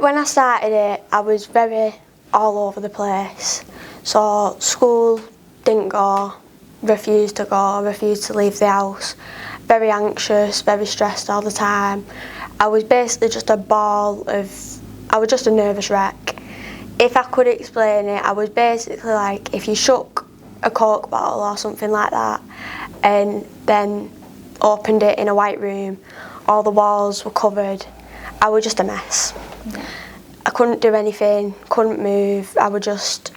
when I started it, I was very all over the place. So school, didn't go, refused to leave the house. Very anxious, very stressed all the time. I was basically just a I was just a nervous wreck. If I could explain it, I was basically like if you shook a Coke bottle or something like that and then opened it in a white room, all the walls were covered, I was just a mess. Yeah. I couldn't do anything, couldn't move, I was just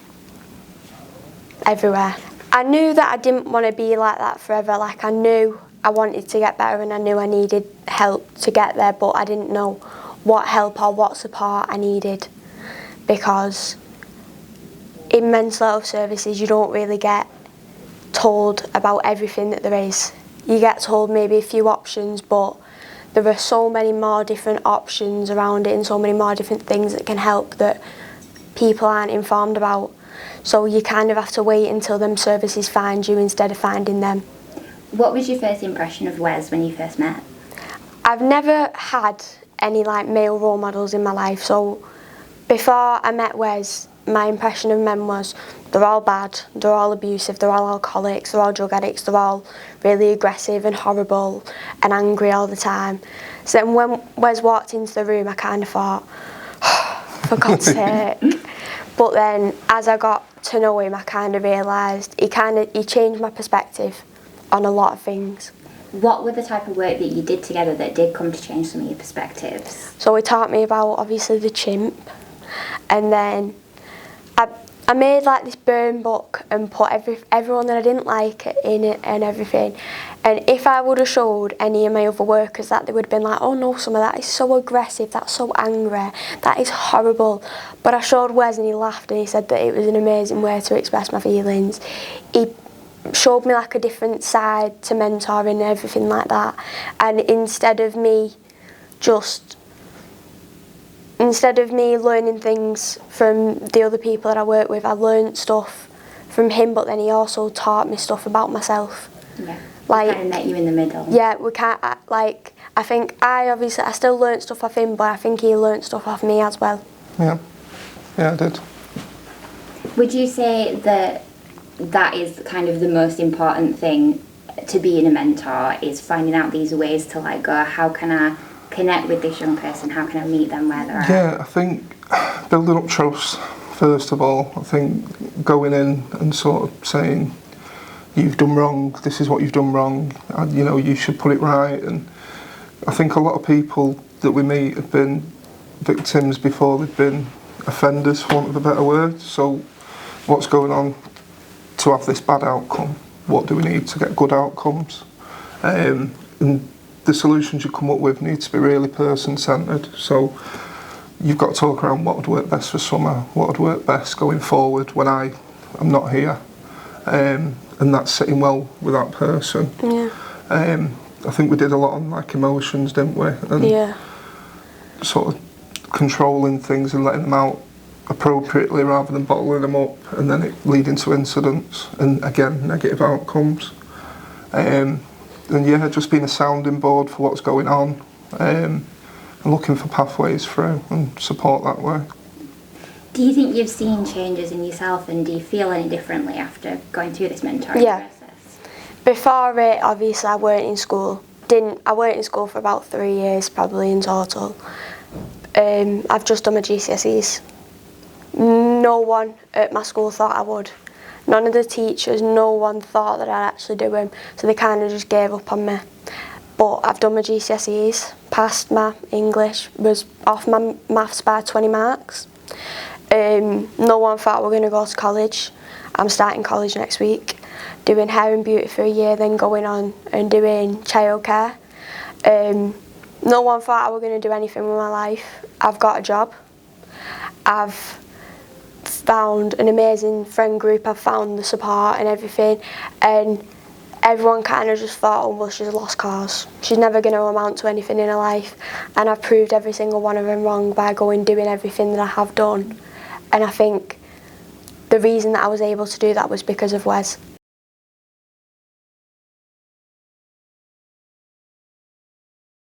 everywhere. I knew that I didn't want to be like that forever, like I knew I wanted to get better and I knew I needed help to get there, but I didn't know what help or what support I needed, because in mental health services you don't really get told about everything that there is. You get told maybe a few options, but there are so many more different options around it and so many more different things that can help that people aren't informed about. So you kind of have to wait until them services find you instead of finding them. What was your first impression of Wes when you first met? I've never had any like male role models in my life, so before I met Wes, my impression of men was they're all bad, they're all abusive, they're all alcoholics, they're all drug addicts, they're all really aggressive and horrible and angry all the time. So then when Wes walked into the room, I kind of thought, oh, for God's sake. But then as I got to know him, I kind of realised he changed my perspective on a lot of things. What were the type of work that you did together that did come to change some of your perspectives? So he taught me about obviously the chimp, and then I made like this burn book and put everyone that I didn't like in it and everything. And if I would have showed any of my other workers that, they would have been like, oh no, some of that is so aggressive, that's so angry, that is horrible. But I showed Wes and he laughed and he said that it was an amazing way to express my feelings. He showed me like a different side to mentoring and everything like that. And instead of me learning things from the other people that I work with, I learned stuff from him, but then he also taught me stuff about myself. Yeah, like, kind of met you in the middle. Yeah, we can't, like, I think I still learned stuff off him, but I think he learned stuff off me as well. Yeah, I did. Would you say that is kind of the most important thing to being a mentor, is finding out these ways to like go, how can I connect with this young person, how can I meet them where they're at? Yeah, I think building up trust first of all. I think going in and sort of saying you've done wrong, this is what you've done wrong, and you know you should put it right. And I think a lot of people that we meet have been victims before they've been offenders, for want of a better word. So what's going on to have this bad outcome? What do we need to get good outcomes? And the solutions you come up with need to be really person-centred. So you've got to talk around what would work best for summer, what would work best going forward when I am not here. And that's sitting well with that person. Yeah. I think we did a lot on like emotions, didn't we? And yeah. Sort of controlling things and letting them out appropriately rather than bottling them up and then it leading to incidents and again negative outcomes. And yeah, just being a sounding board for what's going on and looking for pathways through and support that way. Do you think you've seen changes in yourself and do you feel any differently after going through this mentoring process? Before it, obviously I weren't in school. I weren't in school for about 3 years probably in total. I've just done my GCSEs. No one at my school thought I would. None of the teachers, no one thought that I'd actually do them, so they kind of just gave up on me. But I've done my GCSEs, passed my English, was off my maths by 20 marks. No one thought we were going to go to college. I'm starting college next week, doing hair and beauty for a year, then going on and doing childcare. No one thought I was going to do anything with my life. I've got a job. I've found an amazing friend group, I've found the support and everything, and everyone kind of just thought, oh well, she's a lost cause, she's never going to amount to anything in her life, and I've proved every single one of them wrong by doing everything that I have done. And I think the reason that I was able to do that was because of Wes.